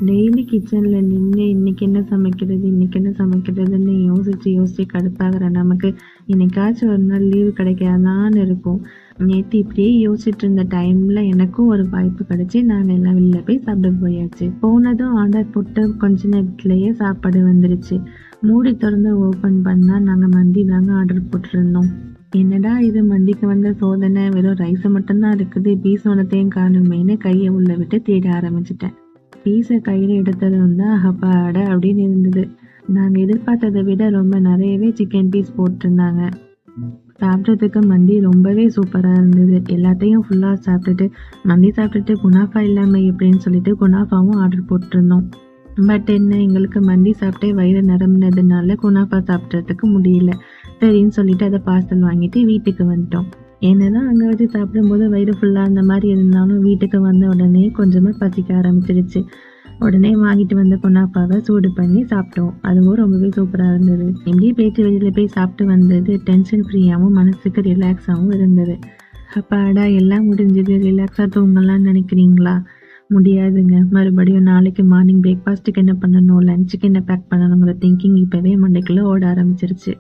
Daily கிச்சன்ல நின்று இன்னைக்கு என்ன சமைக்கிறது இன்னைக்கு என்ன சமைக்கிறதுன்னு யோசிச்சு யோசிச்சு கடுப்பாகிற நமக்கு இன்னைக்காச்சும் ஒரு நாள் லீவு கிடைக்காதான்னு இருக்கும். நேற்று இப்படியே யோசிச்சுட்டு இருந்த டைம்ல எனக்கும் ஒரு வாய்ப்பு கிடைச்சி நாங்கள் எல்லாம் வெளில போய் சாப்பிட போயாச்சு. போனதும் ஆர்டர் போட்டு கொஞ்ச நேரத்துலேயே சாப்பாடு வந்துருச்சு. மூடி திறந்து ஓப்பன் பண்ணால் நாங்கள் மந்தி தாங்க ஆர்டர் போட்டிருந்தோம். என்னடா இது மந்திக்கு வந்த சோதனை, வெறும் ரைஸை மட்டும்தான் இருக்குது, பீஸ் ஒன்றத்தையும் காணுமேன்னு கையை உள்ள விட்டு தேட ஆரம்பிச்சிட்டேன். பீஸை கையில் எடுத்ததும் தான் அப்பாட அப்படின்னு இருந்தது. நாங்கள் எதிர்பார்த்ததை விட ரொம்ப நிறையவே சிக்கன் பீஸ் போட்டிருந்தாங்க. சாப்பிட்றதுக்கு மந்தி ரொம்பவே சூப்பராக இருந்தது. எல்லாத்தையும் ஃபுல்லாக சாப்பிட்டுட்டு மந்தி சாப்பிட்டுட்டு குனாஃபா இல்லாமல் எப்படின்னு சொல்லிட்டு குனாஃபாவும் ஆர்டர் போட்டிருந்தோம். பட் என்ன, எங்களுக்கு மந்தி சாப்பிட்டே வயிறு நிரம்பினதுனால குனாஃபா சாப்பிட்றதுக்கு முடியல. சரின்னு சொல்லிட்டு அதை பார்சல் வாங்கிட்டு வீட்டுக்கு வந்துட்டோம். என்னதான் அங்கே வச்சு சாப்பிடும்போது வயிறு ஃபுல்லாக அந்த மாதிரி இருந்தாலும் வீட்டுக்கு வந்த உடனே கொஞ்சமாக பசிக்க ஆரம்பிச்சிருச்சு. உடனே வாங்கிட்டு வந்த குனாஃபாவை சூடு பண்ணி சாப்பிட்டோம். அதுவும் ரொம்பவே சூப்பராக இருந்தது. இப்படியே போயிட்டு வெளியில் போய் சாப்பிட்டு வந்தது டென்ஷன் ஃப்ரீயாகவும் மனசுக்கு ரிலாக்ஸாகவும் இருந்தது. அப்பாடா எல்லாம் முடிஞ்சது, ரிலாக்ஸாக தூங்கலாம்னு நினைக்கிறீங்களா? முடியாதுங்க. மறுபடியும் நாளைக்கு மார்னிங் பிரேக்ஃபாஸ்ட்டுக்கு என்ன பண்ணணும், லஞ்சுக்கு என்ன பேக் பண்ணணுங்கிற திங்கிங் இப்போவே மண்டைக்குள்ளே ஓட ஆரம்பிச்சிருச்சு.